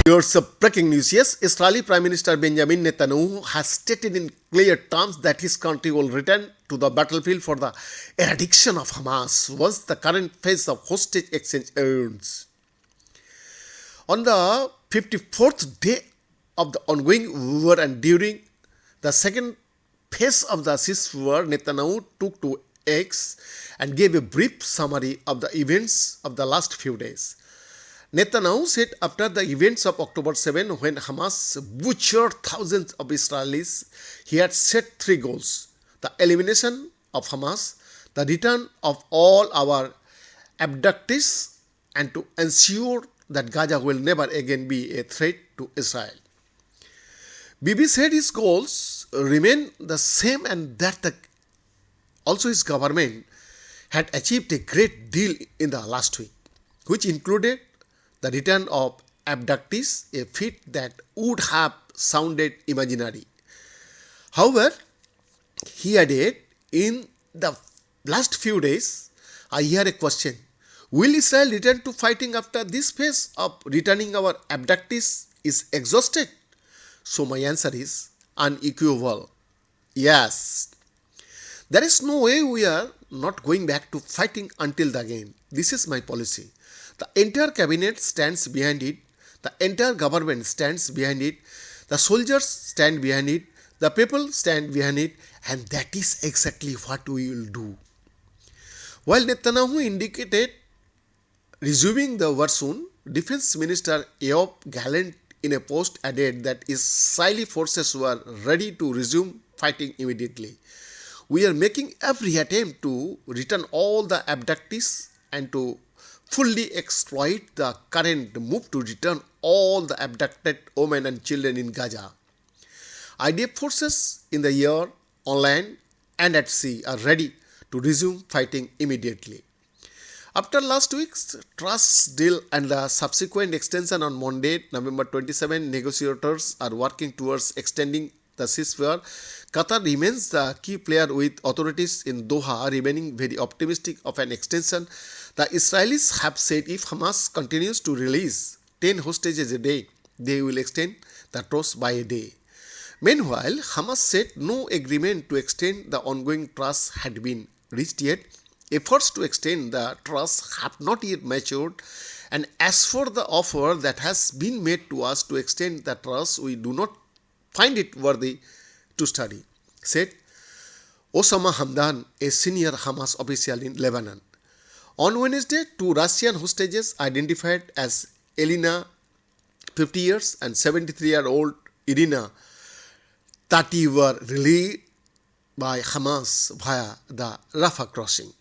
Here's a breaking news. Yes, Israeli Prime Minister Benjamin Netanyahu has stated in clear terms that his country will return to the battlefield for the eradication of Hamas once the current phase of hostage exchange ends. On the 54th day of the ongoing war and during the second phase of the ceasefire, Netanyahu took to X and gave a brief summary of the events of the last few days. Netanyahu said after the events of October 7, when Hamas butchered thousands of Israelis, he had set three goals: the elimination of Hamas, the return of all our abductees, and to ensure that Gaza will never again be a threat to Israel. Bibi said his goals remain the same and that also his government had achieved a great deal in the last week, which included the return of abductees, a feat that would have sounded imaginary. However, he added, in the last few days, I hear a question: will Israel return to fighting after this phase of returning our abductees is exhausted? So my answer is unequivocal: yes. There is no way we are not going back to fighting until the end. This is my policy. The entire cabinet stands behind it. The entire government stands behind it. The soldiers stand behind it. The people stand behind it. And that is exactly what we will do. While Netanyahu indicated resuming the war soon, Defense Minister Yoav Gallant in a post added that Israeli forces were ready to resume fighting immediately. We are making every attempt to return all the abductees and to fully exploit the current move to return all the abducted women and children in Gaza. IDF forces in the air, on land, and at sea are ready to resume fighting immediately. After last week's truce deal and the subsequent extension on Monday, November 27, negotiators are working towards extending the ceasefire. Qatar remains the key player, with authorities in Doha remaining very optimistic of an extension. The Israelis have said if Hamas continues to release 10 hostages a day, they will extend the truce by a day. Meanwhile, Hamas said no agreement to extend the ongoing truce had been reached yet. Efforts to extend the truce have not yet matured, and as for the offer that has been made to us to extend the truce, we do not find it worthy to study, said Osama Hamdan, a senior Hamas official in Lebanon. On Wednesday, two Russian hostages identified as Elena, 50 years, and 73-year-old Irina, 30, were released by Hamas via the Rafah crossing.